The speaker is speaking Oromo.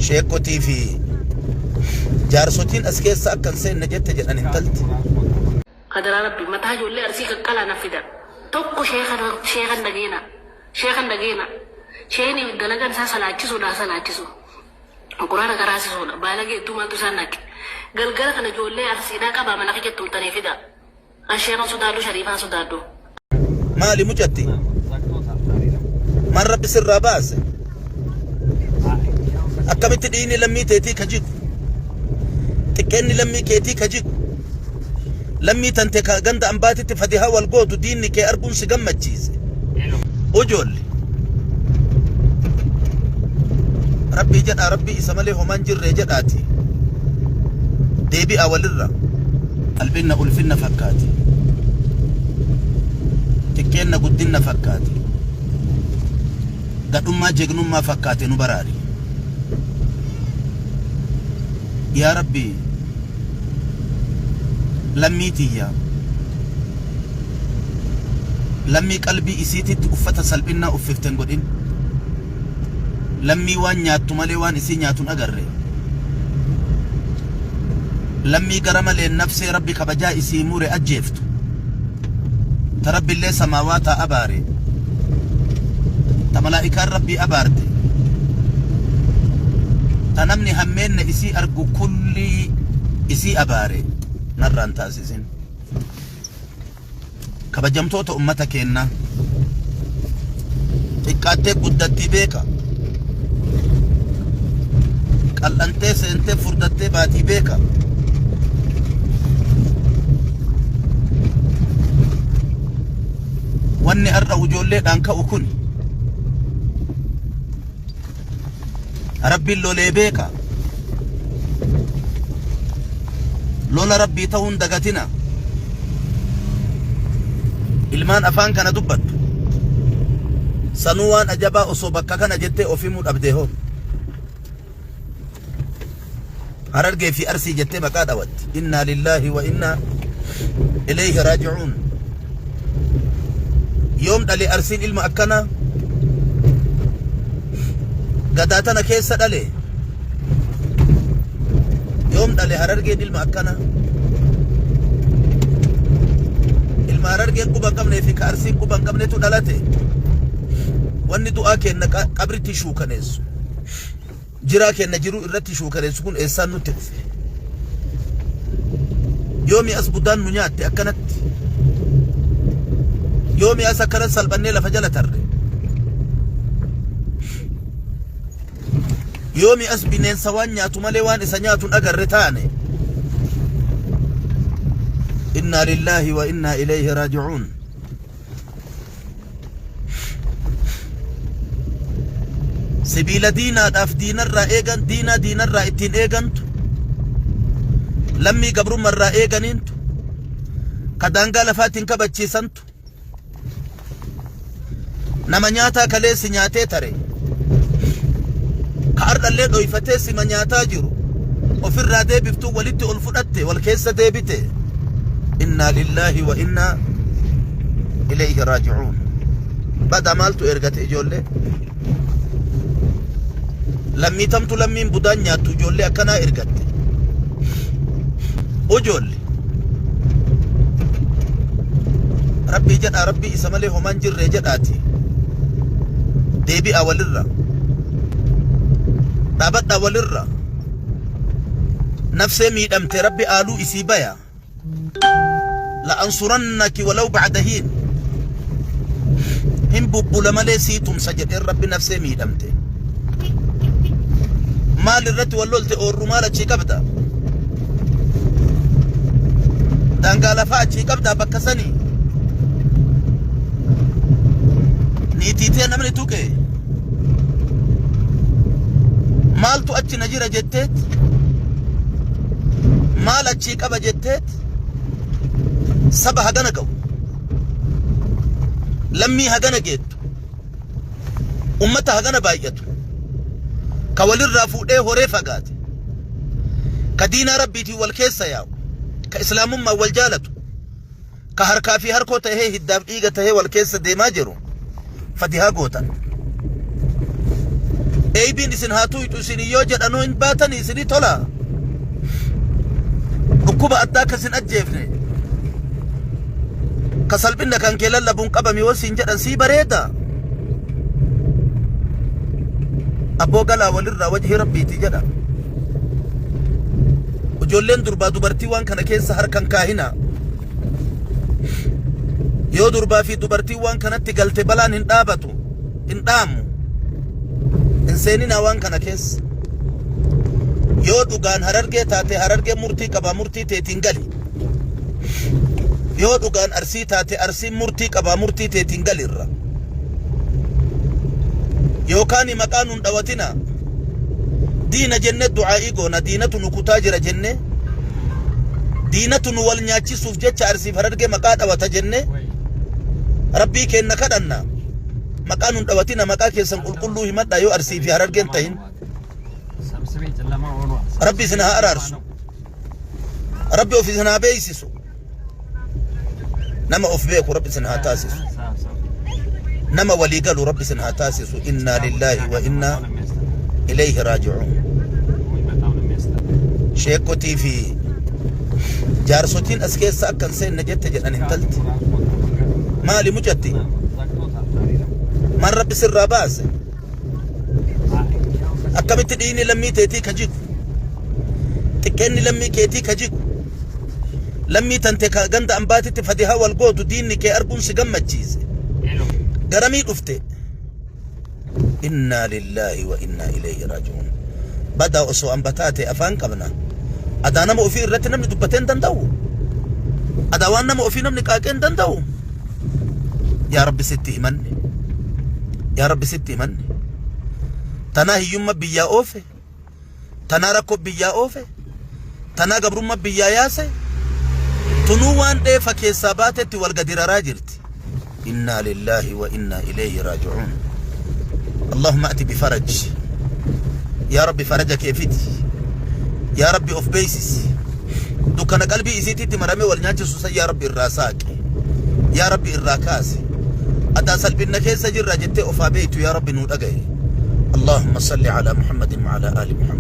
sheekotii fi jaarsotiin as keessa akkan seenna jette jedhan intalti. Qadara rabbi mataa ijoollee arsii qaqqalaa na fida. Tokko sheekan dhageena. Sheekni dalagaan isaa salaachisu. Quraana karaasisuudha. Baala geettuu maaltu isaan naqe. Galgala kana ijoollee arsiidhaa qabaa mana jettuun tanee fida. An sheekan sodaaddu shariifaan sodaaddu. Maali mucatti? Man rabbi sirraa baase? Akkamitti dhiini lammii teetii ka jigu? Xiqqeenni lammii keetii ka jigu? Lammii tante ka ganda ambaatitti fadihaa wal gootu diinni kee arguun si gammachiise. Ujoolli. Rabbii jedhaa rabbii isa malee homaan jirree jedhaati. Deebi'a walirra. Qalbinna ulfinna fakkaati. Xiqqeenna guddinna fakkaati. Gadhummaa jeegnummaa fakkaate nu baraari. Yaa Rabbi lammii tiyya lammii qalbii isiititti uffata salphinnaa uffiften godhin lammii waan nyaattu malee waan isii nyaatuun agarre lammii gara malee nafsee Rabbi kabajaa isii mure ajjeeftu ta Rabbiillee samaawaataa abaare ta malaa'ikaan Rabbii abaarte ta namni hammeenne isii argu kulli isii abaare narraan taasisin kabajamtoota ummata keenna xiqqaattee guddattii beeka qal'antee seentee furdattee baatii beeka wanni arra ijoolleedhaan ka'u kun Rabbiin lolee beeka lola Rabbii ta'uun dagatina ilmaan afaan kana dubbattu sanuu waan ajabaa osoo bakka kana jettee ofimuu dhabdee hoo Harargee fi Arsii jettee maqaa dhawatti inna lillahi wa inna ilayhi raaji'uun yoom dhale Arsiin ilma akkana gadaatana keessa dhale yoom dhale Harargeen ilma akkana ilma Harargeen quba hin qabnee fi ka Arsiin quba hin qabnetu dhalate wanni du'aa kenna qabritti shuukaneessu jiraa kenna jiruu irratti shuukaneessu kun eessaan nutti dhufe yoomi as buddaan nu nyaatte akkanatti yoomi as akkanatti salphannee lafa jala tarre yoomi as bineensa waan nyaatu malee waan isa nyaatuun agarre taane inna lillahi wa inna ilayhi raaji'uun sibiila diinaadhaaf diinarraa eegan diinarraa ittiin eegantu lammii gabrummarraa eeganiintu ka daangaa lafaatiin kabachiisantu nama nyaataa kaleessi nyaatee tare ka ardhallee dhoyfatee sima nyaataa jiru ofirraa deebiftuu walitti ol fudhatte wal keessa deebite inna lillahi wa inna ilayhi raaji'uun bada maaltu ergate ijoollee lammii tamtu lammiin budaan nyaattu ijoollee akkanaa ergatte ijoollee rabbii jedhaa rabbii isa malee homaan jirree jedhaati deebi'a walirra dhaabadhaa walirra nafsee miidhamte rabbi aaluu isii baya la'ansurannaki walaw ba'da hiin hin bubbula malee sii tumsa jedheen rabbi nafsee miidhamte maal irratti wallolte oorru maal achii qabda daangaa lafaa achii qabda bakka sanii niitiitee namni tuqe maaltu achi na jira jetteet maal achii qaba jetteet saba hagana ga'u lammii hagana geettu ummata hagana baay'atu ka walirraa fuudhee horee fagaate ka diinaa rabbiitiin wal keessa yaa'u ka islaamummaa wal jaalatu ka harkaa fi harkoo tahee hiddaaf dhiiga tahee wal keessa deemaa jiru fadihaa gootan غيبين إسن هاتو يتوسين يوجد أنو إن باتني إسني طلا ركوبة أداك سن أجيفني كسل بنا كان كلا لبون قبا ميوسين جدن سي بريدا أبو قلا ولر وجه ربي تجدا وجولين دربا دبرتي وان كان كيس سهر كان كاهنا يو دربا في دبرتي وان كانت تقلت بلان اندابتو اندامو انسانينا وان كان كيس يو دوغان هررگه تاتي هررگه مرتي قبا مرتي تيتنگلي يو دوغان أرسي تاتي أرسي مرتي قبا مرتي تيتنگلي الرّا يو كاني مكان دواتنا دين جنة دعائي قونا دينة نكتاجر جنة دينة والنياتي سوفجة أرسي هررگه مكان دوات جنة ربي كين نكدنا مكان دواتنا مكان كيسن قلقلو همت يو أرسي في هررگه انتهين ربي سنها أرارسو ربي وفي سنها بيسسو نما أوف بيكو ربي سنها تاسسو نما ولي قالوا ربي سنها تاسسو إنا لله وإنا إليه راجعون شيكوتي في جارسوتين أسكيس ساكن سين نجت جنان انتلت مالي مجتي من ربي سر راباسي أكملت ديني لمي تيتي كجيكو تكني لمي كيتي كجيكو لمي تنتكا غند أمباتي تفديها والقود ديني كي أربون سيقم الجيزي قرمي قفتي إنا لله وإنا إليه راجعون بدأ أسو أمباتاتي أفان قبنا أدانا مؤفي الرتي نمني دبتين دندو أداوان مؤفي نمني كاكين دندو يا رب ستي مني يا رب ستي مني تنا هيوم بيا أوفي تنا ركوب بيا أوفي تنا قبرم بيا ياسي تنوان دي فكي ساباتي والقدر راجرتي إنا لله وإنا إليه راجعون اللهم أتي بفرج يا رب فرجك يفتي يا رب أوف بيسس دوكنا قلبي إزيتي تمرمي والناتي سوسا يا رب الراساك يا رب الراكاسي أدا سلبنا كيسا جرى جتي أوفا بيتو يا رب نود أغيري اللهم صل على محمد وعلى آل محمد